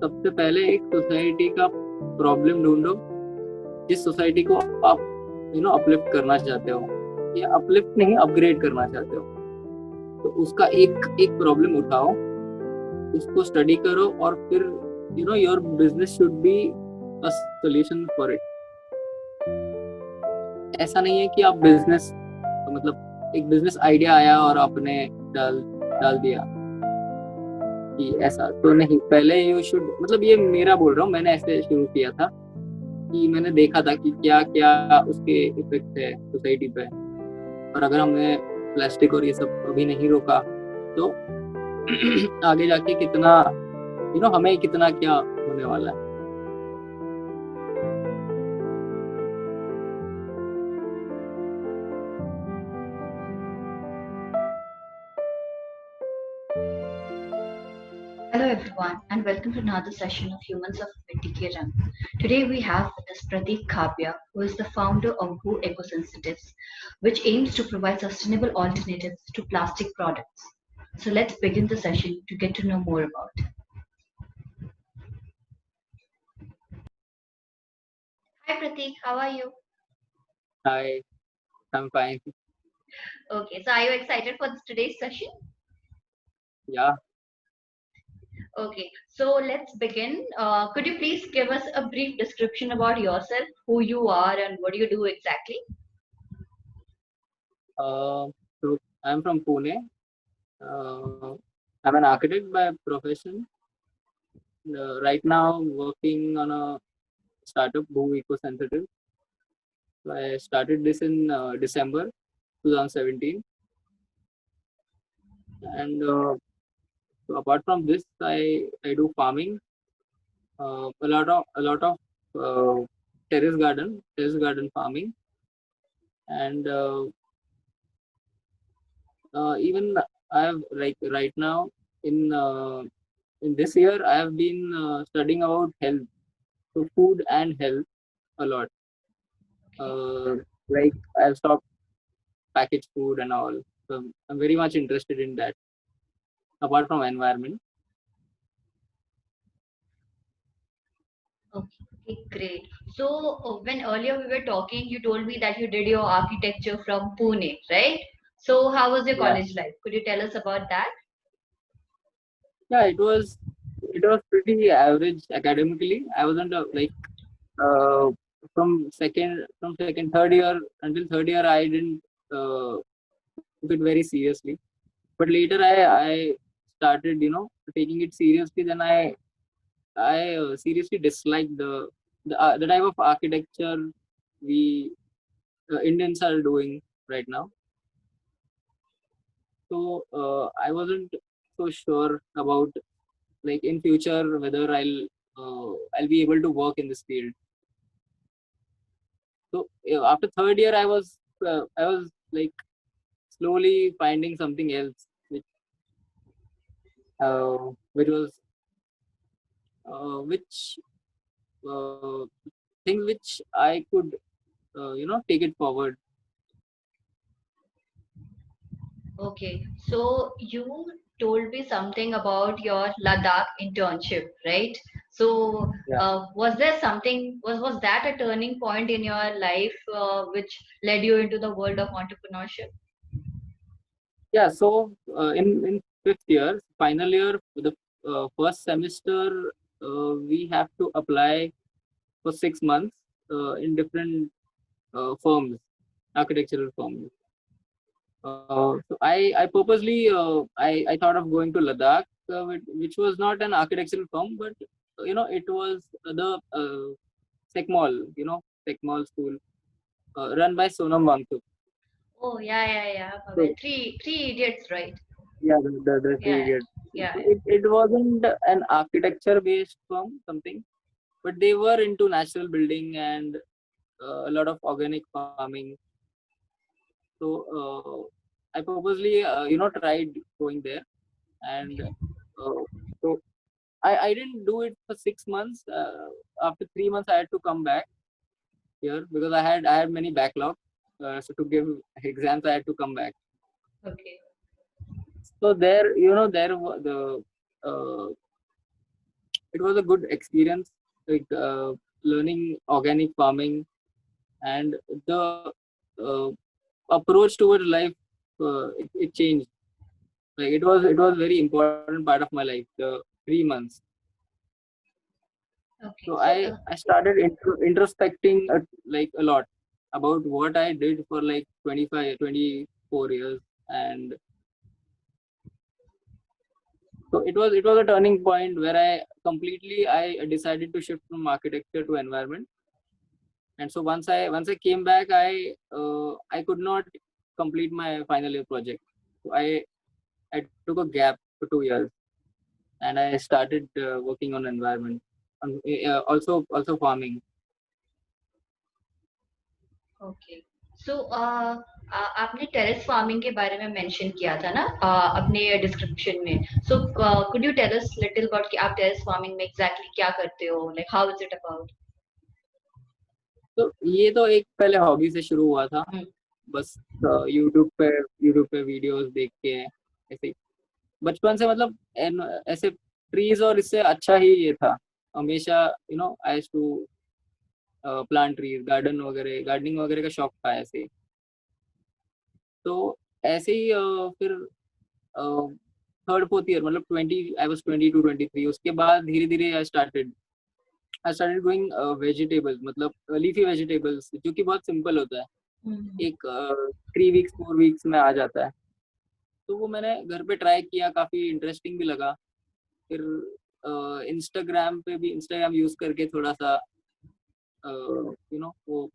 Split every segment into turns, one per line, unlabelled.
सबसे पहले एक सोसाइटी का प्रॉब्लम ढूंढो, जिस सोसाइटी को आप अपलिफ्ट करना चाहते हो, या अपलिफ्ट नहीं, अपग्रेड करना चाहते हो। तो उसका एक एक प्रॉब्लम उठाओ, उसको स्टडी करो, और फिर your business should be a solution for it. ऐसा नहीं है कि आप बिजनेस, मतलब एक बिजनेस आइडिया आया और आपने डाल डाल दिया कि ऐसा तो नहीं। पहले यू शुड, मतलब ये मेरा बोल रहा हूँ, मैंने ऐसे शुरू किया था कि मैंने देखा था कि क्या क्या उसके इफेक्ट है सोसाइटी पे, और अगर हमने प्लास्टिक और ये सब अभी नहीं रोका तो आगे जाके कितना हमें कितना क्या होने वाला है।
Hello everyone and welcome to another session of Humans of 20K Run. Today we have with us Pradeep Khabya, who is the founder of Boo Ecosensitives, which aims to provide sustainable alternatives to plastic products. So let's begin the session to get to know more about it. Hi Pradeep, how are you?
Hi, I'm fine.
Okay, so are you excited for today's session?
Yeah.
Okay, so let's begin. Could you please give us a brief description about yourself, who you are and what do you do exactly?
So I'm from Pune. I'm an architect by profession. Right now, working on a startup, Boo Ecosensitive. So I started this in December 2017, and so apart from this, I do farming, a lot of terrace garden farming, and even I have, like, right now in this year I have been studying about health, so food and health a lot. Uh, like, I've stopped packaged food and all. So I'm very much interested in that. Apart from environment.
Okay, great. So when earlier we were talking, you told me that you did your architecture from Pune, right? So how was your
Yeah,
college life? Could you tell us about that?
yeah. It was pretty average academically. I wasn't uh, from second third year until third year I didn't took it very seriously. But later I started taking it seriously. Then I seriously disliked the type of architecture we Indians are doing right now. So I wasn't so sure about, like, in future whether I'll be able to work in this field. So after third year I was like slowly finding something else, which was which things which I could take it forward.
Okay, so you told me something about your Ladakh internship, right? So
Yeah.
was there something, was that a turning point in your life which led you into the world of entrepreneurship?
Yeah. So in fifth year, final year, the first semester, we have to apply for 6 months in different firms, architectural firms. So I purposely I thought of going to Ladakh, which was not an architectural firm, but it was the Secmol, Secmol school, run by Sonam Wangchuk.
Oh yeah. Well,
So
three idiots, right?
yeah, the three
Yeah,
idiots.
yeah.
So it wasn't an architecture based firm, something, but they were into natural building and a lot of organic farming. So I purposely tried going there, and so I didn't do it for 6 months. After 3 months, I had to come back here because I had many backlogs. So to give exams, I had to come back.
Okay.
So there, there the uh, it was a good experience, like learning organic farming, and the uh, approach toward life, it changed. Like it was very important part of my life, the 3 months.
Okay.
So
So,
I started introspecting like a lot about what I did for like 25, 24 years, and so it was a turning point where I decided to shift from architecture to environment. And so once I came back, I could not complete my final year project. So I took a gap for 2 years, and I started working on environment, also farming.
Okay so आपने terrace farming के बारे में mention किया था ना अपने description में so could you tell us little about कि आप टेरेस फार्मिंग में एग्जैक्टली क्या करते हो like how is it about
तो ये तो एक पहले हॉबी से शुरू हुआ था, बस यूट्यूब पे वीडियोस देख के ऐसे ही। बचपन से मतलब ऐसे ट्रीज और इससे अच्छा ही ये था हमेशा। आई टू प्लांट ट्रीज, गार्डनिंग वगैरह का शौक था ऐसे ही। तो ऐसे ही फिर थर्ड फोर्थ ईयर, मतलब 22 23, उसके बाद धीरे धीरे आई स्टार्टेड ग्रोइंग वेजिटेबल्स, मतलब लीफी वेजिटेबल्स, जो कि बहुत सिंपल होता है, एक 3 वीक्स 4 वीक्स में आ जाता है। तो वो मैंने घर पे ट्राई किया, काफी इंटरेस्टिंग भी लगा। फिर इंस्टाग्राम यूज करके थोड़ा सा वो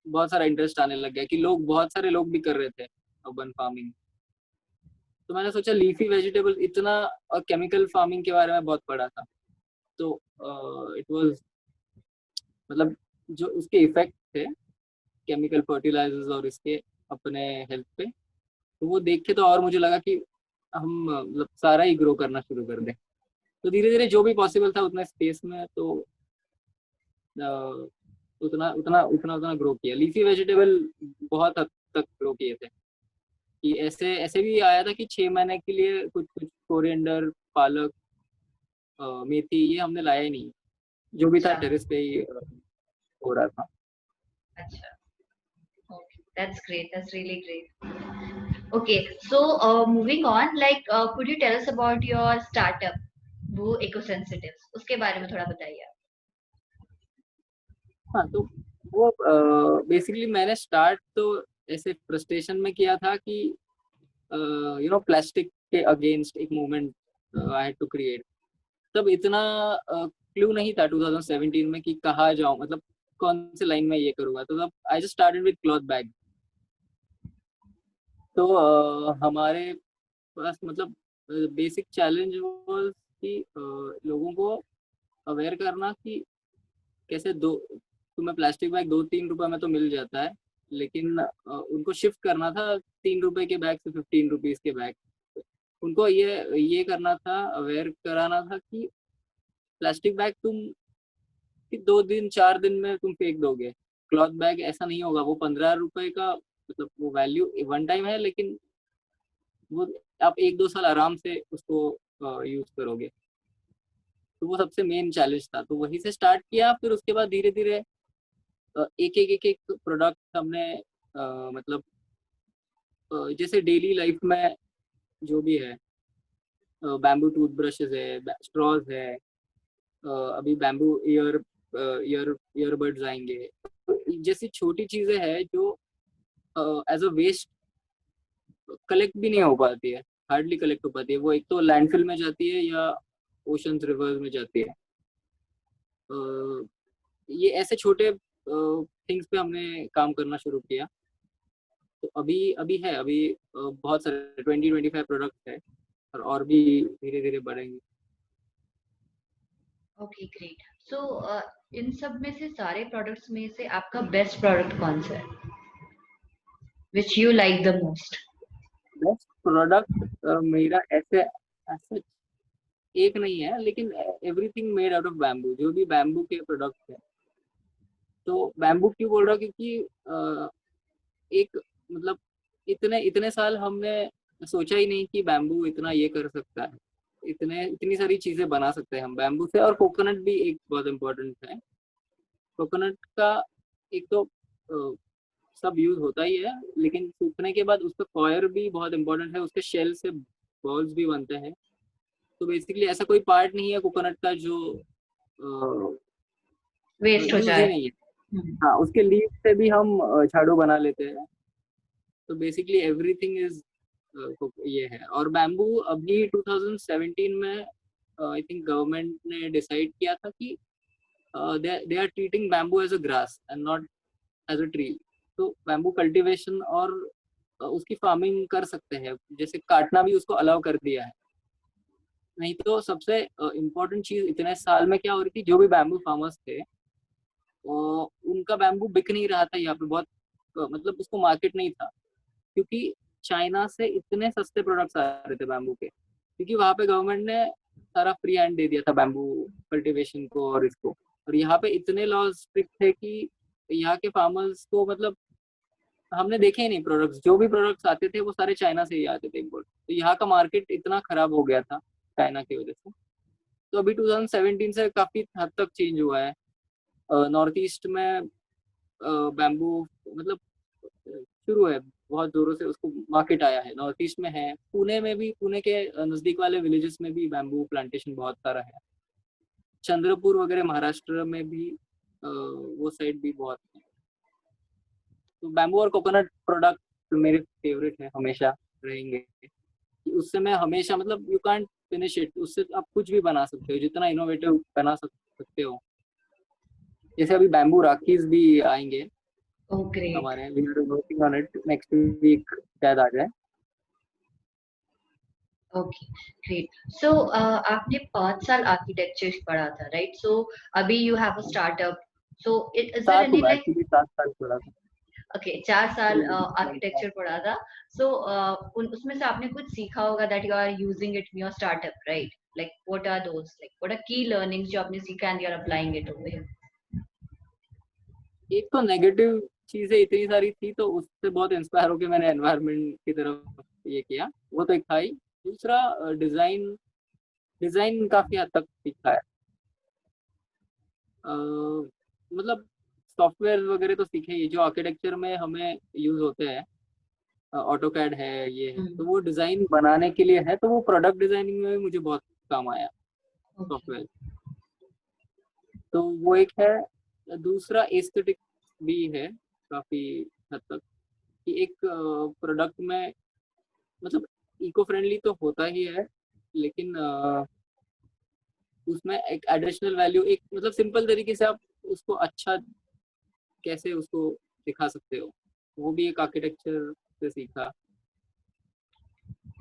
बहुत सारा इंटरेस्ट आने लग गया कि बहुत सारे लोग भी कर रहे थे अर्बन फार्मिंग। तो मैंने सोचा लीफी वेजिटेबल इतना, और केमिकल फार्मिंग के बारे में बहुत पढ़ा था। तो इट वाज, मतलब जो उसके इफेक्ट थे केमिकल फर्टिलाइजर्स और इसके अपने हेल्थ पे, तो वो देख के तो और मुझे लगा कि हम मतलब सारा ही ग्रो करना शुरू कर दें। तो धीरे धीरे जो भी पॉसिबल था उतना स्पेस में, तो उतना उतना उतना उतना ग्रो किया। लीफी वेजिटेबल बहुत हद तक ग्रो किए थे, कि ऐसे ऐसे भी आया था कि 6 महीने के लिए कुछ कुछ कोरिएंडर, पालक, मेथी, ये हमने लाया ही नहीं, जो भी था
अच्छा
टेरेस पे ही हो रहा था।
अच्छा okay that's great that's really great okay so moving on like could you tell us about your startup वो eco sensitives उसके बारे में थोड़ा बताइए आप
हाँ, तो वो बेसिकली मैंने स्टार्ट तो ऐसे फ्रस्ट्रेशन में किया था कि प्लास्टिक के अगेंस्ट एक movement I had to create. तब इतना क्लू नहीं था 2017 में कि कहाँ जाऊं, मतलब कौन से लाइन में ये करूंगा। तो तब I just started with cloth bag. तो हमारे पास मतलब बेसिक चैलेंज वाज कि लोगों को अवेयर करना कि कैसे तुम्हें प्लास्टिक बैग 2-3 रुपए में तो मिल जाता है, लेकिन उनको शिफ्ट करना था 3 रुपए के बैग से 15 रुपीज के बैग। उनको ये करना था, अवेयर कराना था कि प्लास्टिक बैग तुम कि 2 दिन 4 दिन में तुम फेंक दोगे, क्लॉथ बैग ऐसा नहीं होगा। वो 15 रुपए का, मतलब वो वैल्यू वन टाइम है, लेकिन वो आप 1-2 साल आराम से उसको यूज करोगे। तो वो सबसे मेन चैलेंज था, तो वहीं से स्टार्ट किया। फिर उसके बाद धीरे धीरे एक एक प्रोडक्ट हमने मतलब जैसे डेली लाइफ में जो भी है, बैम्बू टूथब्रशेज है, स्ट्रॉज है, अभी बैम्बू ईयरबड्स आएंगे। तो जैसी छोटी चीजें हैं जो एज अ वेस्ट कलेक्ट भी नहीं हो पाती है, हार्डली कलेक्ट हो पाती है। वो एक तो लैंडफिल में जाती है या ओशंस रिवर्स में जाती है। ये ऐसे छोटे थिंग्स पे हमने काम करना शुरू किया। तो अभी बहुत सारे 20-25 प्रोडक्ट है, और भी धीरे धीरे बढ़ेंगे।
ओके ग्रेट सो इन सब में से सारे प्रोडक्ट्स में से आपका बेस्ट प्रोडक्ट कौन सा है which you like the most
best product मेरा ऐसे ऐसे एक नहीं है, लेकिन everything made out of bamboo, जो भी बैम्बू के प्रोडक्ट है। तो बैम्बू क्यों बोल रहा हूँ, क्योंकि एक मतलब इतने इतने साल हमने सोचा ही नहीं कि बैम्बू इतना ये कर सकता है। इतनी सारी चीजें बना सकते हैं हम बैम्बू से। और कोकोनट भी एक बहुत इम्पोर्टेंट है। कोकोनट का एक तो सब यूज होता ही है, लेकिन सूखने के बाद उसका कॉयर भी बहुत इंपॉर्टेंट है, उसके शेल से बॉल्स भी बनते हैं। तो बेसिकली ऐसा कोई पार्ट नहीं है कोकोनट का जो
वेस्ट हो
यूज ही
जाए।
नहीं है। हाँ, उसके लीफ से भी हम झाड़ू बना लेते हैं। तो बेसिकली एवरीथिंग इज ये है। और बैम्बू अभी 2017 में आई थिंक गवर्नमेंट ने डिसाइड किया था कि they are treating bamboo as a grass and not as a tree. तो बैम्बू कल्टीवेशन और उसकी फार्मिंग कर सकते हैं, जैसे काटना भी उसको अलाउ कर दिया है। नहीं तो सबसे इम्पोर्टेंट चीज इतने साल में क्या हो रही थी, जो भी बैम्बू फार्मर्स थे उनका बैम्बू बिक नहीं रहा था यहाँ पे बहुत, मतलब उसको मार्केट नहीं था, क्योंकि चाइना से इतने सस्ते प्रोडक्ट्स आ रहे थे बैम्बू के, क्योंकि वहाँ पे गवर्नमेंट ने सारा फ्री हैंड दे दिया था बैम्बू कल्टीवेशन को और इसको। और यहाँ पे इतने लॉज स्ट्रिक्ट थे कि यहाँ के फार्मर्स को मतलब हमने देखे ही नहीं प्रोडक्ट्स, जो भी प्रोडक्ट्स आते थे वो सारे चाइना से ही आते थे इम्पोर्ट। तो यहाँ का मार्केट इतना खराब हो गया था चाइना की वजह से। तो अभी 2017 से काफी हद तक चेंज हुआ है। नॉर्थ ईस्ट में बैम्बू मतलब शुरू है, बहुत जोरों से उसको मार्केट आया है। नॉर्थ ईस्ट में है, पुणे में भी, पुणे के नजदीक वाले विलेजेस में भी बैम्बू प्लांटेशन बहुत सारा है। चंद्रपुर वगैरह महाराष्ट्र में भी वो साइड भी बहुत है। तो बैम्बू और कोकोनट प्रोडक्ट मेरे फेवरेट है, हमेशा रहेंगे। उससे मैं हमेशा मतलब यू कांट फिनिश इट, उससे आप कुछ भी बना सकते हो, जितना इनोवेटिव बना सकते हो। जैसे अभी बैम्बू राखीज भी आएंगे
ओह ग्रेट।
हमारे, we are working on it, next week शायद आ जाए।
Okay great. सो आपने 5 साल आर्किटेक्चर पढ़ा था, राइट? सो अभी you have a startup, so it is there
7
any
हुआ
लाइक,
एक्चुअली, 7 साल थोड़ा सा।
ओके 4 साल आर्किटेक्चर पढ़ा था। सो उसमें से आपने कुछ सीखा होगा that you are using it in your startup, right? Like what are those, like what are key learnings जो आपने सीखा and you are applying it over here?
एक तो नेगेटिव चीजें इतनी सारी थी, तो उससे बहुत इंस्पायर होकर मैंने एनवायरनमेंट की तरफ ये किया, वो तो एक था ही। दूसरा डिजाइन, डिजाइन काफी हद तक सीखा है। मतलब सॉफ्टवेयर वगैरह तो सीखे ही, जो आर्किटेक्चर में हमें यूज होते हैं। ऑटो कैड है, ये है, तो वो डिजाइन बनाने के लिए है, तो वो प्रोडक्ट डिजाइनिंग में भी मुझे बहुत काम आया
ओके
सॉफ्टवेयर। तो वो एक है। दूसरा एस्थेटिक भी है काफी हद तक, कि एक प्रोडक्ट में मतलब इको फ्रेंडली तो होता ही है, लेकिन उसमें एक एडिशनल वैल्यू, एक मतलब सिंपल तरीके से आप उसको अच्छा कैसे उसको दिखा सकते हो, वो भी एक आर्किटेक्चर से सीखा।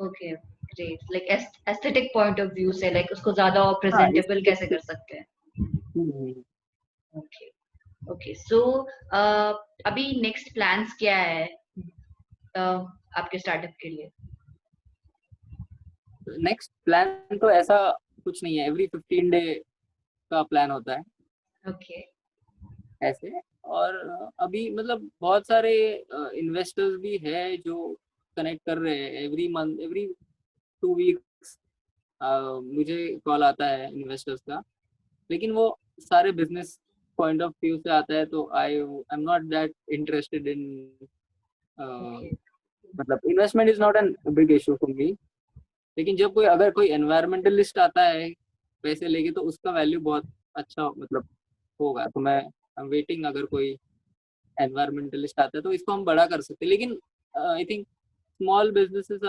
Okay great. Like aesthetic point of view से लाइक उसको ज्यादा और
हाँ,
प्रेजेंटेबल कैसे
एस्थेटिक।
कर सकते हैं? Okay okay. सो अभी नेक्स्ट प्लान्स क्या है आपके स्टार्टअप के लिए?
नेक्स्ट प्लान तो ऐसा कुछ नहीं है, एवरी 15 डे का प्लान होता है
ओके
ऐसे। और अभी मतलब बहुत सारे इन्वेस्टर्स भी है जो कनेक्ट कर रहे हैं, एवरी मंथ, एवरी 2 वीक्स मुझे कॉल आता है इन्वेस्टर्स का। लेकिन वो सारे बिजनेस पॉइंट ऑफ व्यू से आता है, तो I am not that interested in,
okay
मतलब investment is not an big issue for me. लेकिन जब कोई, अगर कोई एनवायरमेंटलिस्ट आता है पैसे लेके, तो उसका वैल्यू बहुत अच्छा मतलब होगा। तो मैं आई एम वेटिंग, अगर कोई एनवायरमेंटलिस्ट आता है तो इसको हम बड़ा कर सकते हैं। लेकिन I think small businesses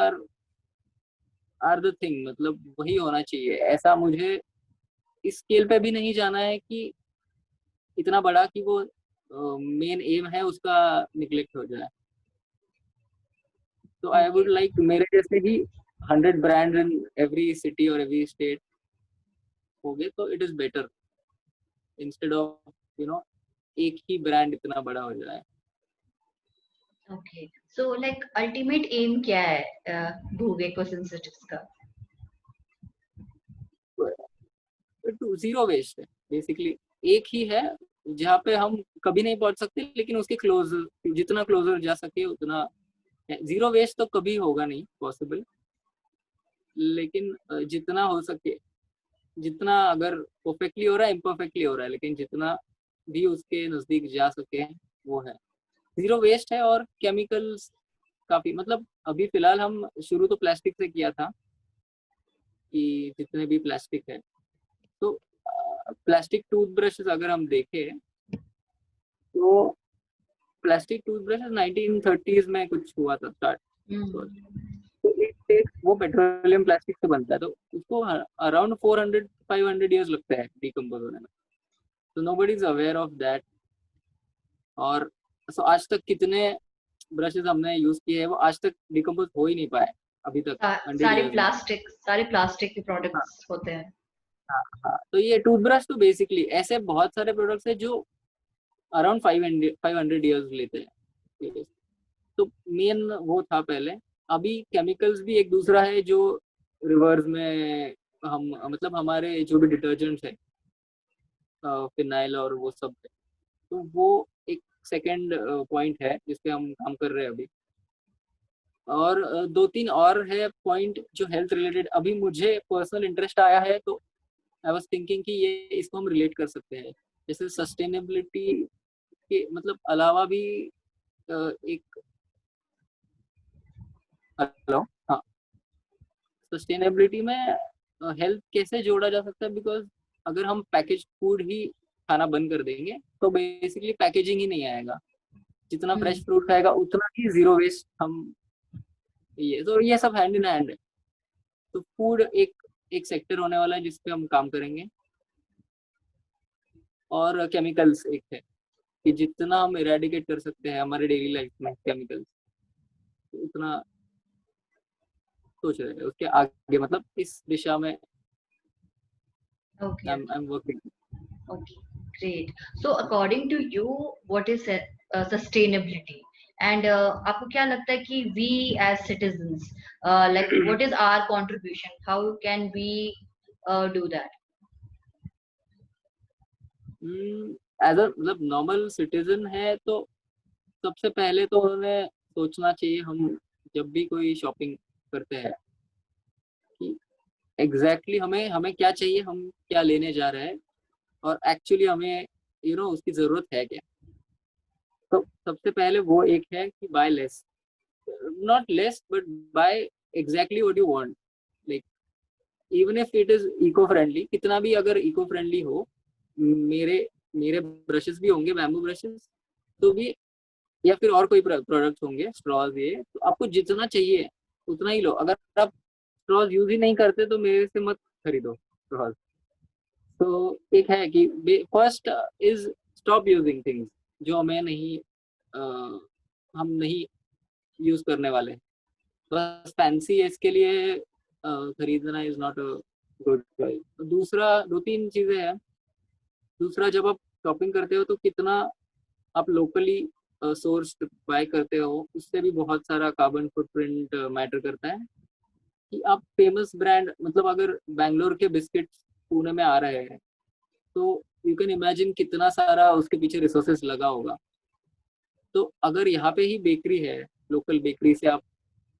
are the thing, मतलब वही होना चाहिए। ऐसा मुझे इस स्केल पे भी नहीं जाना है कि इतना बड़ा कि वो मेन एम है उसका निग्लेक्ट हो जाए। तो आई
ओके
वुड लाइक मेरे जैसे ही 100 ब्रांड इन एवरी सिटी और एवरी स्टेट हो गए, तो it is better, instead of एक ही ब्रांड इतना बड़ा हो जाए।
Okay. So like ultimate aim क्या है भूग इकोसिंथेटिक्स का?
तो जीरो वेस्ट है बेसिकली, एक ही है जहाँ पे हम कभी नहीं पहुंच सकते, लेकिन उसके क्लोजर, जितना क्लोजर जा सके उतना। जीरो वेस्ट तो कभी होगा नहीं पॉसिबल, लेकिन जितना हो सके, जितना अगर परफेक्टली हो रहा है इम्परफेक्टली हो रहा है, लेकिन जितना भी उसके नजदीक जा सके वो है। जीरो वेस्ट है और केमिकल्स काफी, मतलब अभी फिलहाल हम शुरू तो प्लास्टिक से किया था कि जितने भी प्लास्टिक है, तो प्लास्टिक टूथब्रश अगर हम देखें तो प्लास्टिक टूथब्रश 1930s में कुछ हुआ था स्टार्ट। तो वो पेट्रोलियम प्लास्टिक से बनता है, तो उसको अराउंड 400-500 ईयर्स लगता है डिकम्पोज होने में। तो nobody is aware of that. और सो आज तक कितने ब्रशेस हमने यूज किए हैं वो आज तक डिकम्पोज हो ही नहीं पाए अभी तक 100
सारे
ईयर्स में।
प्लास्टिक के
हाँ
प्रोडक्ट्स होते हैं।
हाँ हाँ। तो ये टूथब्रश तो बेसिकली ऐसे बहुत सारे प्रोडक्ट्स है जो अराउंड 500 ईयर्स लेते हैं। तो मेन वो था पहले। अभी केमिकल्स भी एक दूसरा है जो रिवर्स में हम, मतलब हमारे जो भी डिटर्जेंट्स है, फिनाइल और वो सब है, तो वो एक सेकंड पॉइंट है जिस पे हम काम कर रहे हैं अभी। और दो तीन और है पॉइंट जो हेल्थ रिलेटेड अभी मुझे पर्सनल इंटरेस्ट आया है, तो आई वाज थिंकिंग कि ये इसको हम रिलेट कर सकते हैं। जैसे सस्टेनेबिलिटी के मतलब अलावा भी एक, हेलो, हाँ, सस्टेनेबिलिटी में हेल्थ कैसे जोड़ा जा सकता है, बिकॉज अगर हम पैकेज फूड ही खाना बंद कर देंगे तो बेसिकली पैकेजिंग ही नहीं आएगा। जितना फ्रेश फ्रूट खाएगा उतना ही जीरो वेस्ट हम, ये तो ये सब हैंड इन हैंड है। तो फूड एक एक सेक्टर होने वाला है जिसपे हम काम करेंगे। और केमिकल्स एक है कि जितना हम इरेडिकेट कर सकते हैं हमारे डेली लाइफ में केमिकल्स, उतना सोच रहे हैं उसके आगे, मतलब इस दिशा में
Okay.
I'm working.
Okay, great. So according to you, what is sustainability? And आपको क्या लगता है कि we as citizens, like what is our contribution? How can we do that?
As a मतलब नॉर्मल सिटीजन है तो सबसे पहले तो उन्हें सोचना चाहिए, हम जब भी कोई शॉपिंग करते हैं कि एग्जैक्टली हमें हमें क्या चाहिए, हम क्या लेने जा रहे हैं, और एक्चुअली हमें उसकी जरूरत है क्या। तो सबसे पहले वो एक है कि buy less, not less but buy exactly what you want. Like even if it is eco friendly, कितना भी अगर इको फ्रेंडली हो, मेरे मेरे ब्रशेस भी होंगे बैम्बू ब्रशेस तो भी, या फिर और कोई प्रोडक्ट होंगे स्ट्रॉज, ये तो आपको जितना चाहिए उतना ही लो। अगर आप स्ट्रॉज यूज ही नहीं करते तो मेरे से मत खरीदो स्ट्रॉज। तो एक है कि first is stop using things जो हमें नहीं, हम नहीं यूज करने वाले। बस फैंसी है इसके लिए खरीदना is not a good choice. दूसरा, दो तीन चीजें हैं। दूसरा, जब आप शॉपिंग करते हो तो कितना आप लोकली सोर्स बाय करते हो, उससे भी बहुत सारा कार्बन फुटप्रिंट मैटर करता है। कि आप फेमस ब्रांड, मतलब अगर बैंगलोर के बिस्किट पुणे में आ रहे हैं तो यू कैन इमेजिन कितना सारा उसके पीछे रिसोर्सेस लगा होगा। तो अगर यहाँ पे ही बेकरी है, लोकल बेकरी से आप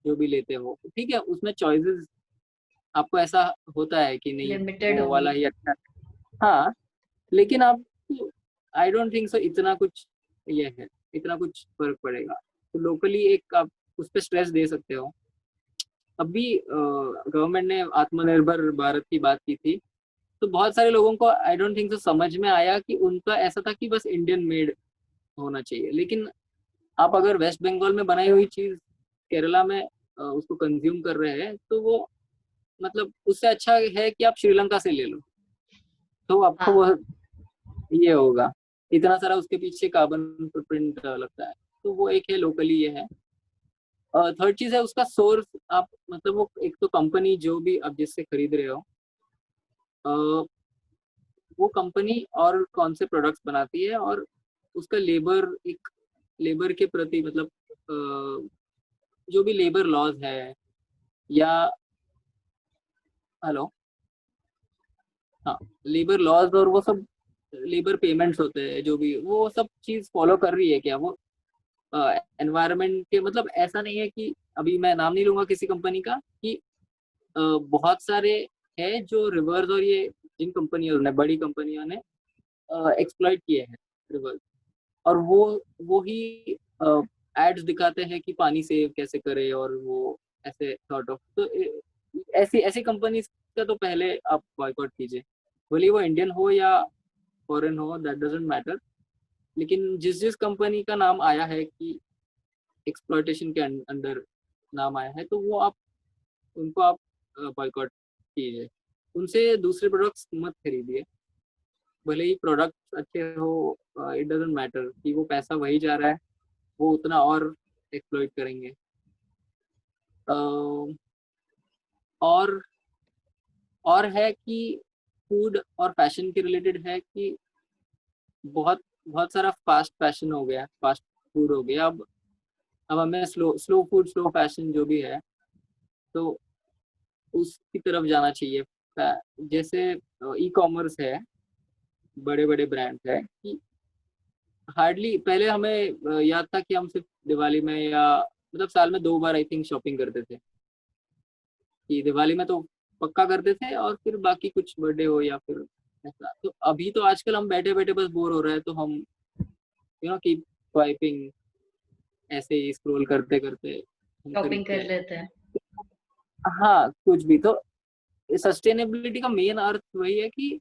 जो भी लेते हो ठीक है, उसमें चॉइसेस आपको ऐसा होता है कि नहीं
लिमिटेड
वो
होगी।
वाला ही अच्छा है। हाँ, लेकिन आप, आई डोंट थिंक सो इतना कुछ ये है, इतना कुछ फर्क पड़ेगा। तो लोकली एक आप उस पर स्ट्रेस दे सकते हो। अभी गवर्नमेंट ने आत्मनिर्भर भारत की बात की थी, तो बहुत सारे लोगों को आई डोंट थिंक सो समझ में आया कि उनका ऐसा था कि बस इंडियन मेड होना चाहिए। लेकिन आप अगर वेस्ट बंगाल में बनाई हुई चीज केरला में उसको कंज्यूम कर रहे हैं तो वो, मतलब उससे अच्छा है कि आप श्रीलंका से ले लो, तो आपको वो
हाँ।
ये होगा। इतना सारा उसके पीछे कार्बन फुटप्रिंट लगता है। तो वो एक है लोकली, ये है। थर्ड चीज है उसका सोर्स। आप मतलब वो एक तो कंपनी जो भी आप जिससे खरीद रहे हो, वो कंपनी और कौन से प्रोडक्ट्स बनाती है, और उसका लेबर, एक लेबर के प्रति मतलब जो भी लेबर लॉज है, या हेलो, हाँ, लेबर लॉज और वो सब लेबर पेमेंट्स होते हैं, जो भी वो सब चीज फॉलो कर रही है क्या वो एनवायरनमेंट के। मतलब ऐसा नहीं है कि अभी मैं नाम नहीं लूंगा किसी कंपनी का, कि बहुत सारे हैं जो रिवर्स, और ये जिन कंपनियों ने, बड़ी कंपनियों ने एक्सप्लॉइट किए हैं रिवर्स, और वो ही एड्स दिखाते हैं कि पानी सेव कैसे करे, और वो ऐसे सॉर्ट ऑफ, तो ऐसी ऐसी कंपनीज का तो पहले आप बॉयकॉट कीजिए, भले वो इंडियन हो या फॉरेन हो, दैट डजंट मैटर। लेकिन जिस जिस कंपनी का नाम आया है कि एक्सप्लॉइटेशन के अंडर नाम आया है, तो वो आप उनको आप बॉयकॉट कीजिए, उनसे दूसरे प्रोडक्ट्स मत खरीदिए, भले ही प्रोडक्ट अच्छे हो, इट डजंट मैटर कि वो पैसा वही जा रहा है, वो उतना और एक्सप्लॉइट करेंगे। अ, और और है कि फूड और फैशन के रिलेटेड है कि बहुत बहुत सारा फास्ट फैशन हो गया, फास्ट फूड हो गया। अब हमें slow slow food, slow fashion जो भी है, तो उसकी तरफ जाना चाहिए। जैसे ई कॉमर्स है, बड़े बड़े ब्रांड है कि हार्डली, पहले हमें याद था कि हम सिर्फ दिवाली में, या मतलब साल में 2 बार आई थिंक शॉपिंग करते थे, कि दिवाली में तो पक्का करते थे, और फिर बाकी कुछ बर्थडे हो या फिर ऐसा। तो अभी तो आजकल हम बैठे बैठे बस बोर हो रहे हैं, तो हम कीप स्वाइपिंग, ऐसे ही स्क्रॉल करते करते हम
शॉपिंग
खरीदते
कर
हैं।
लेते हैं।
हाँ, कुछ भी तो, सस्टेनेबिलिटी का मेन अर्थ वही है कि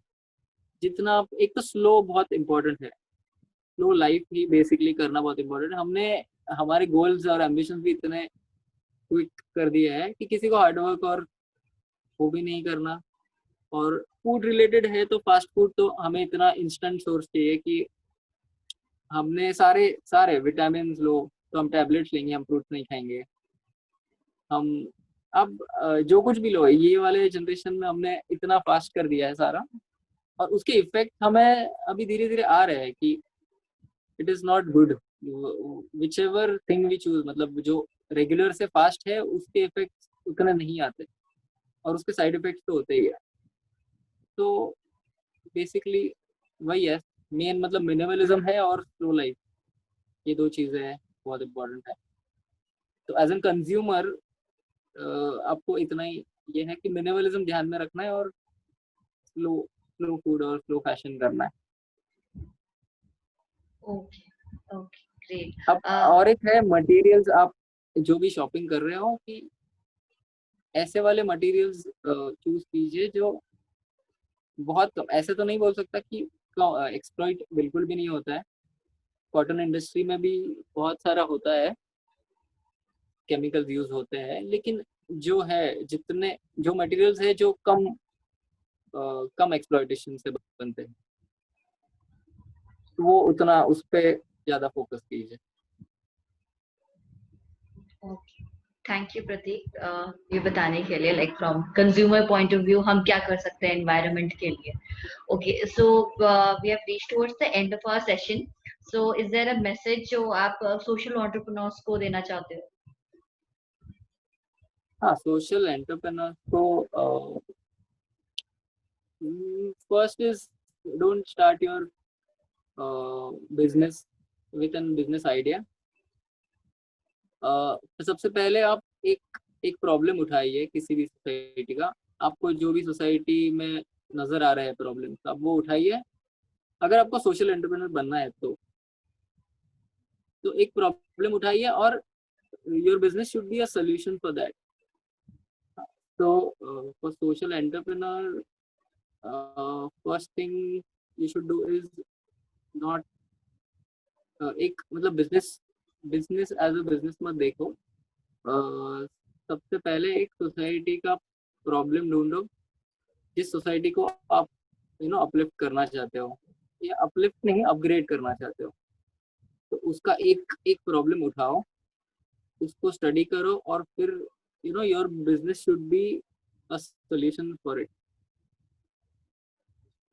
जितना एक तो स्लो बहुत इंपॉर्टेंट है, स्लो लाइफ ही बेसिकली करना बहुत इंपॉर्टेंट है। हमने हमारे गोल्स और एम्बिशन भी इतने क्विक कर दिया है कि किसी को हार्डवर्क और वो भी नहीं करना। और फूड रिलेटेड है तो फास्ट फूड तो हमें इतना इंस्टेंट सोर्स चाहिए कि हमने सारे सारे विटामिन लो, तो हम टैबलेट्स लेंगे, हम फ्रूट नहीं खाएंगे। हम अब जो कुछ भी लो, ये वाले जनरेशन में हमने इतना फास्ट कर दिया है सारा, और उसके इफेक्ट हमें अभी धीरे धीरे आ रहे हैं कि it is not good, whichever thing we choose, मतलब जो रेगुलर से फास्ट है उसके इफेक्ट उतने नहीं आते, और उसके साइड इफेक्ट्स तो होते ही है। तो बेसिकली वही है, मेन मतलब मिनिमलिज्म है और स्लो लाइफ, ये दो चीजें हैं, बहुत इंपॉर्टेंट है। तो एज एन कंज्यूमर आपको इतना ही ये है कि मिनिमलिज्म ध्यान में रखना है, और स्लो स्लो फूड और स्लो फैशन करना है।
Okay, okay, great.
अब और एक है मटेरियल्स, आप जो भी शॉपिंग कर रहे हो कि ऐसे वाले मटेरियल्स चूज कीजिए जो बहुत कम, ऐसे तो नहीं बोल सकता कि एक्सप्लॉइट बिल्कुल भी नहीं होता है, कॉटन इंडस्ट्री में भी बहुत सारा होता है, केमिकल्स यूज होते हैं, लेकिन जो है, जितने जो मटेरियल्स है जो कम एक्सप्लॉइटेशन से बनते हैं, तो वो उतना उस पर ज्यादा फोकस कीजिए।
ओके, थैंक यू प्रतीक, ये बताने के लिए, like from consumer point of view हम क्या कर सकते हैं एनवायरनमेंट के लिए। Okay, so we have reached towards the end of our session. So is there a message जो आप सोशल एंटरप्रेन्योर्स को देना चाहते हो?
हाँ, सोशल एंटरप्रेन्योर को first is, don't start your business with an business idea. सबसे पहले आप एक एक प्रॉब्लम उठाइए किसी भी सोसाइटी का, आपको जो भी सोसाइटी में नजर आ रहा है प्रॉब्लम, आप वो उठाइए। अगर आपको सोशल एंटरप्रेन्योर बनना है तो एक प्रॉब्लम उठाइए, और your business should be a solution for that. तो for social entrepreneur, first thing you should do is not, एक मतलब business business as a business मत देखो। सबसे पहले एक सोसाइटी का प्रॉब्लम ढूंढो, जिस सोसाइटी को आप अपलिफ्ट करना चाहते हो, या अपलिफ्ट नहीं, अपग्रेड करना चाहते हो, तो उसका एक एक प्रॉब्लम उठाओ, उसको स्टडी करो, और फिर your business should be a solution for it.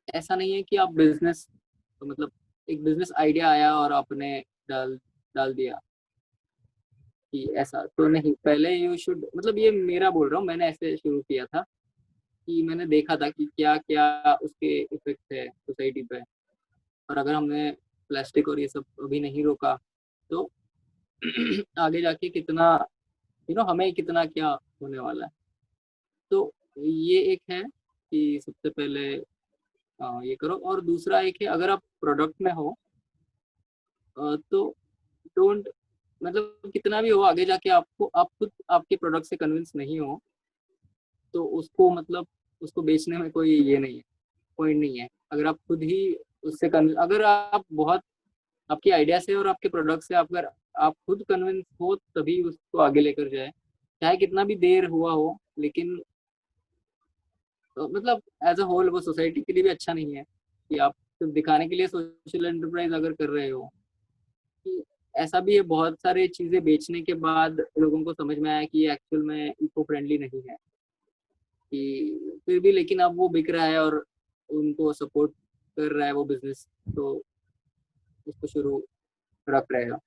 ऐसा नहीं है कि आप बिजनेस, तो मतलब एक बिजनेस आइडिया आया और आपने डाल डाल दिया, कि ऐसा तो नहीं। पहले यू शुड, मतलब ये मेरा बोल रहा हूँ, मैंने ऐसे शुरू किया था कि मैंने देखा था कि क्या क्या उसके इफेक्ट है सोसाइटी पे, और अगर हमने प्लास्टिक और ये सब अभी नहीं रोका, तो आगे जाके कितना हमें कितना क्या होने वाला है। तो ये एक है कि सबसे पहले ये करो। और दूसरा एक है, अगर आप प्रोडक्ट में हो तो डोंट, मतलब कितना भी हो आगे जाके आपको, आप खुद आपके प्रोडक्ट से कन्विंस नहीं हो तो उसको मतलब उसको बेचने में कोई ये नहीं है, पॉइंट नहीं है। अगर आप खुद ही उससे अगर आप बहुत आपकी आइडिया से और आपके प्रोडक्ट से अगर आप खुद कन्विंस हो तभी उसको आगे लेकर जाए, चाहे कितना भी देर हुआ हो। लेकिन मतलब एज अ होल वो सोसाइटी के लिए भी अच्छा नहीं है कि आप सिर्फ दिखाने के लिए सोशल एंटरप्राइज अगर कर रहे हो। कि ऐसा भी है, बहुत सारे चीजें बेचने के बाद लोगों को समझ में आया कि ये एक्चुअल में इको फ्रेंडली नहीं है, कि फिर भी लेकिन अब वो बिक रहा है और उनको सपोर्ट कर रहा है वो बिजनेस, तो उसको शुरू रख रहे हो।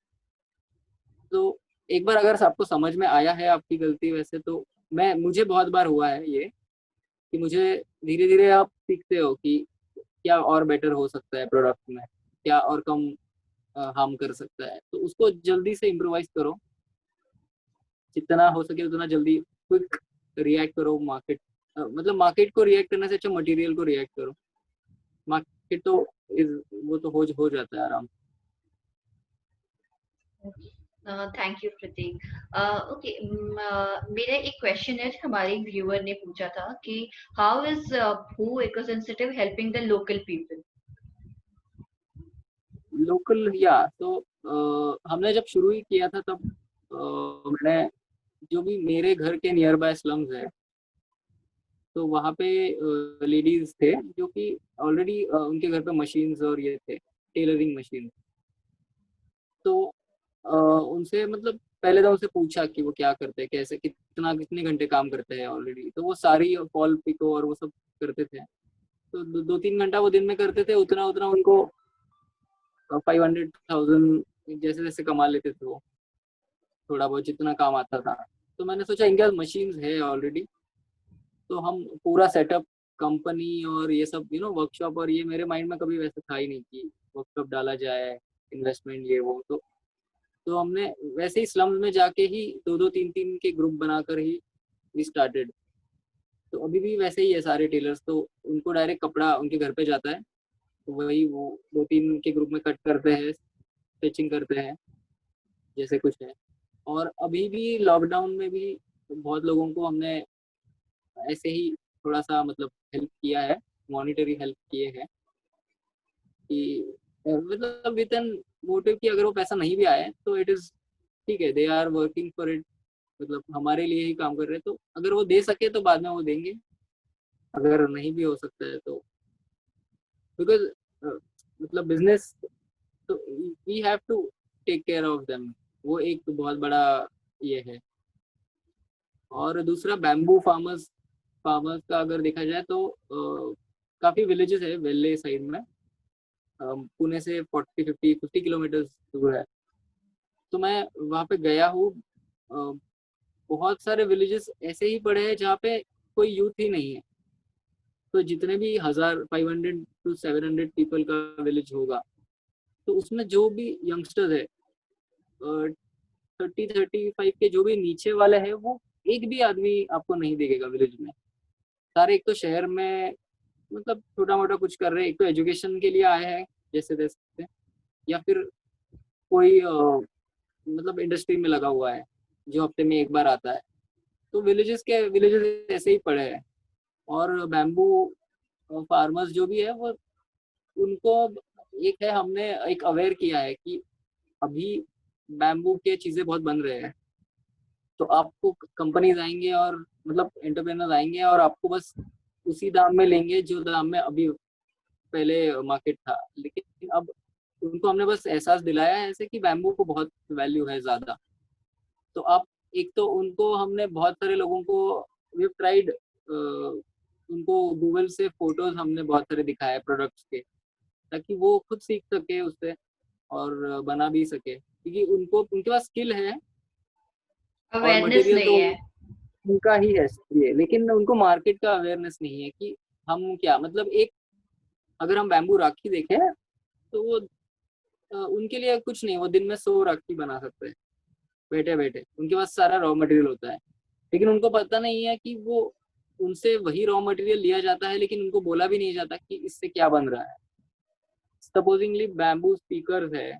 तो एक बार अगर आपको समझ में आया है आपकी गलती, वैसे तो मुझे बहुत बार हुआ है ये, कि मुझे धीरे धीरे आप सीखते हो कि क्या और बेटर हो सकता है प्रोडक्ट में, क्या और कम हार्म कर सकता है, तो उसको जल्दी से इम्प्रोवाइज करो, जितना हो सके उतना जल्दी क्विक रिएक्ट करो। मार्केट मतलब मार्केट को रिएक्ट करने से अच्छा मटेरियल को रिएक्ट करो। मार्केट तो वो तो हो जाता है आराम से।
Thank you Prateek. ओके, मेरा एक क्वेश्चन है, हमारे एक व्यूअर ने पूछा था कि हाउ इज भू eco sensitive helping the local people.
Local या तो हमने जब शुरू ही किया था तब मैंने जो भी मेरे घर के नियर बाय स्लम्स है, तो वहाँ पे लेडीज थे जो कि ऑलरेडी उनके घर पे मशीन्स और ये थे, टेलरिंग मशीन। तो उनसे मतलब पहले तो उनसे पूछा कि वो क्या करते हैं, कैसे कितने घंटे काम करते हैं ऑलरेडी, तो वो सारी फॉल पिको और वो सब करते थे। तो 2-3 घंटा वो दिन में करते थे, उतना उतना उनको 500,000 जैसे जैसे कमा लेते थे वो, थोड़ा बहुत जितना काम आता था। तो मैंने सोचा इनके पास मशीन्स है ऑलरेडी, तो हम पूरा सेटअप कंपनी और ये सब वर्कशॉप, और ये मेरे माइंड में कभी वैसे था ही नहीं कि वर्कशॉप डाला जाए, इन्वेस्टमेंट ये वो। तो हमने वैसे ही स्लम्स में जाके ही 2-2 3-3 के ग्रुप बनाकर ही वी स्टार्टेड। तो अभी भी वैसे ही है सारे टेलर्स, तो उनको डायरेक्ट कपड़ा उनके घर पे जाता है, तो वही वो 2-3 के ग्रुप में कट करते हैं, स्टिचिंग करते हैं, जैसे कुछ है। और अभी भी लॉकडाउन में भी बहुत लोगों को हमने ऐसे ही थोड़ा सा मतलब हेल्प किया है, मॉनिटरी हेल्प किए हैं, कि मतलब विद एन मोटिव कि अगर वो पैसा नहीं भी आए तो इट इज ठीक है, they are working for it, मतलब हमारे लिए ही काम कर रहे हैं। तो अगर वो दे सके तो बाद में वो देंगे, अगर नहीं भी हो सकता है तो बिकॉज मतलब बिजनेस, तो we have to take care of them, वो एक तो बहुत बड़ा ये है। और दूसरा बैम्बू फार्मर्स फार्मर्स का अगर देखा जाए तो काफी विलेजेस है वेल्ले साइड में, पुणे से 40-50 किलोमीटर दूर है। तो मैं वहाँ पे गया हूँ, बहुत सारे विलेजेस ऐसे ही पड़े हैं जहाँ पे कोई यूथ ही नहीं है। तो जितने भी 1,500 to 700 पीपल का विलेज होगा, तो उसमें जो भी यंगस्टर्स है 30-35 के जो भी नीचे वाले हैं, वो एक भी आदमी आपको नहीं दिखेगा विलेज में। सारे एक तो शहर में मतलब छोटा मोटा कुछ कर रहे हैं, एक तो एजुकेशन के लिए आए हैं जैसे तैसे, या फिर कोई मतलब इंडस्ट्री में लगा हुआ है जो हफ्ते में एक बार आता है। तो विलेजेस ऐसे ही पड़े हैं। और बैम्बू फार्मर्स जो भी है वो, उनको एक है, हमने एक अवेयर किया है कि अभी बैम्बू के चीजें बहुत बन रहे हैं, तो आपको कंपनीज आएंगे और मतलब एंटरप्रेनर आएंगे और आपको बस उसी दाम में लेंगे जो दाम में अभी पहले मार्केट था। लेकिन अब उनको हमने बस एहसास दिलाया है ऐसे कि बैम्बू को बहुत वैल्यू है ज्यादा। तो आप एक तो उनको हमने बहुत सारे लोगों को वी ट्राइड, उनको गूगल से फोटोज हमने बहुत सारे दिखाए प्रोडक्ट्स के, ताकि वो खुद सीख सके उससे और बना भी सके, क्योंकि उनको उनके पास स्किल है और
अवेयरनेस
मटेरियल तो
नहीं है।
उनका ही है ये, लेकिन उनको मार्केट का अवेयरनेस नहीं है कि हम क्या मतलब एक, अगर हम बैम्बू राखी देखें तो वो उनके लिए कुछ नहीं, वो दिन में 100 राखी बना सकते हैं बैठे बैठे, उनके पास सारा रॉ मटेरियल होता है। लेकिन उनको पता नहीं है कि वो उनसे वही रॉ मटेरियल लिया जाता है, लेकिन उनको बोला भी नहीं जाता कि इससे क्या बन रहा है। सपोजिंगली बैम्बू स्पीकर्स है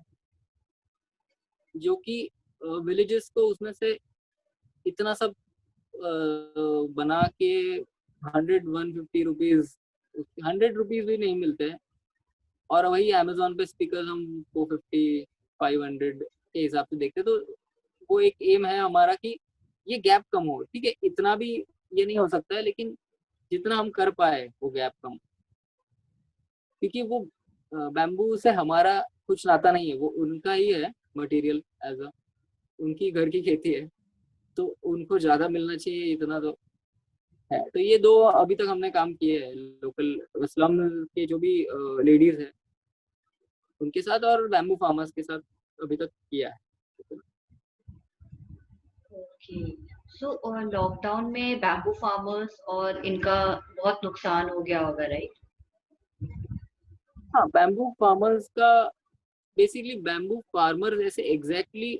जो कि विलेजेस को उसमें से इतना सब बना के 100-150 रुपीज, 100 रुपीज भी नहीं मिलते हैं, और वही अमेजोन पे स्पीकर हम 450-500 के हिसाब से देखते हैं। तो वो एक एम है हमारा कि ये गैप कम हो। ठीक है, इतना भी ये नहीं हो सकता है, लेकिन जितना हम कर पाए वो गैप कम, क्योंकि वो बैम्बू से हमारा कुछ नाता नहीं है, वो उनका ही है मटेरियल, एज अ उनकी घर की खेती है, तो उनको ज्यादा मिलना चाहिए, इतना तो है। तो ये दो अभी तक हमने काम किए हैं लोकल स्लम के जो भी लेडीज है उनके साथ, और बैम्बू फार्मर्स के साथ अभी तक किया है।
ओके, सो लॉकडाउन में बैम्बू फार्मर्स और इनका बहुत नुकसान हो गया होगा, राइट?
हाँ, बैम्बू फार्मर्स का बेसिकली, बैम्बू फार्मर ऐसे एग्जैक्टली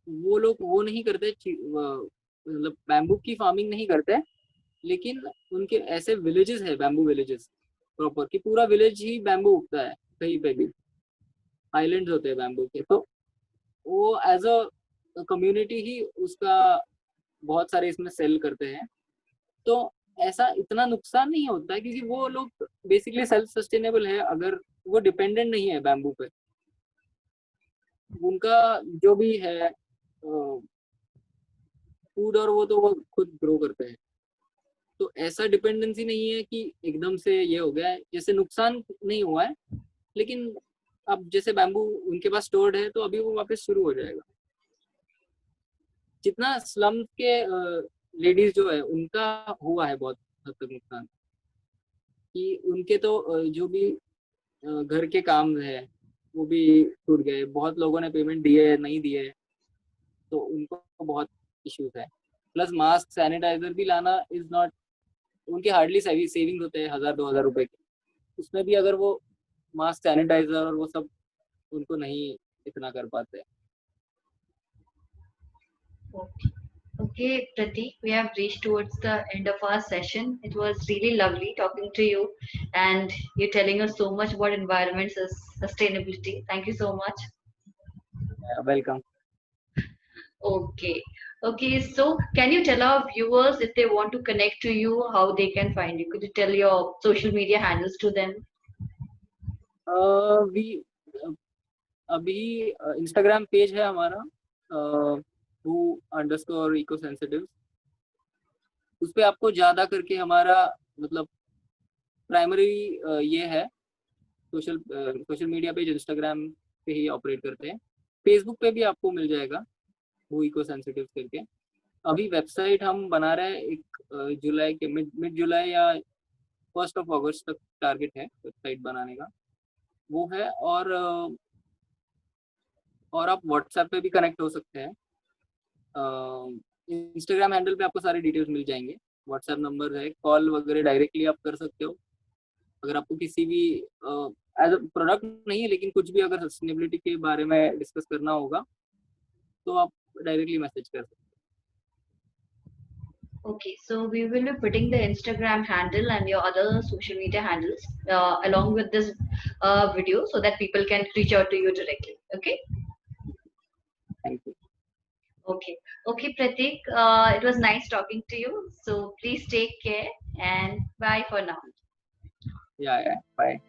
वो लोग वो नहीं करते, मतलब बैम्बू की फार्मिंग नहीं करते, लेकिन उनके ऐसे विलेजेस है, बैम्बू विलेजेस प्रॉपर, कि पूरा विलेज ही बैम्बू उगता है, कहीं पे भी आइलैंड्स होते हैं बैम्बू के, तो वो एज अ कम्युनिटी ही उसका बहुत सारे इसमें सेल करते हैं। तो ऐसा इतना नुकसान नहीं होता है, क्योंकि वो लोग बेसिकली सेल्फ सस्टेनेबल है, अगर वो डिपेंडेंट नहीं है बैम्बू पे, उनका जो भी है फूड और वो तो वो खुद ग्रो करते हैं। तो ऐसा डिपेंडेंसी नहीं है कि एकदम से ये हो गया है, जैसे नुकसान नहीं हुआ है, लेकिन अब जैसे बैम्बू उनके पास स्टोर्ड है तो अभी वो वापस शुरू हो जाएगा। जितना स्लम के लेडीज जो है उनका हुआ है बहुत हद तक नुकसान, कि उनके तो जो भी घर के काम है वो भी छूट गए, बहुत लोगों ने पेमेंट दिए नहीं दिए, तो उनको बहुत इश्यूज है। प्लस मास्क सैनिटाइजर भी लाना इज नॉट, उनके हार्डली सेविंग होते हैं 1000-2000 रुपए के, उसमें भी अगर वो मास्क सैनिटाइजर और वो सब उनको नहीं इतना कर पाते।
Okay. Okay, Pratik, we have reached towards the end of our session. It was really lovely talking to you, and you're telling us so much about environment sustainability. Thank you so much.
Welcome.
Okay. Okay, so can you tell our viewers if they want to connect to you, how they can find you? Could you tell your social media handles to them?
We अभी Instagram page है हमारा, @who_eco sensitive, उस पे आपको ज्यादा करके हमारा मतलब प्राइमरी ये है, सोशल मीडिया पेज इंस्टाग्राम पे ही ऑपरेट करते हैं। फेसबुक पे भी आपको मिल जाएगा वो इको सेंसिटिव करके। अभी वेबसाइट हम बना रहे हैं, एक जुलाई के मिड जुलाई या 1 अगस्त तक टारगेट है वेबसाइट बनाने का, वो है। और आप व्हाट्सएप पे भी कनेक्ट हो सकते हैं। इंस्टाग्राम हैंडल पे आपको सारे डिटेल्स मिल जाएंगे, व्हाट्सएप नंबर है, कॉल वगैरह डायरेक्टली आप कर सकते हो। अगर आपको किसी भी एज अ प्रोडक्ट नहीं है, लेकिन कुछ भी अगर सस्टेनेबिलिटी के बारे में डिस्कस करना होगा तो आप डायरेक्टली मैसेज कर सकते
Okay, so we will be putting the Instagram handle and your other social media handles along with this video so that people can reach out to you directly. Okay.
हैं। Thank you.
Okay. Okay, Pratik. It was nice talking to you. So please take care and bye for now.
या bye.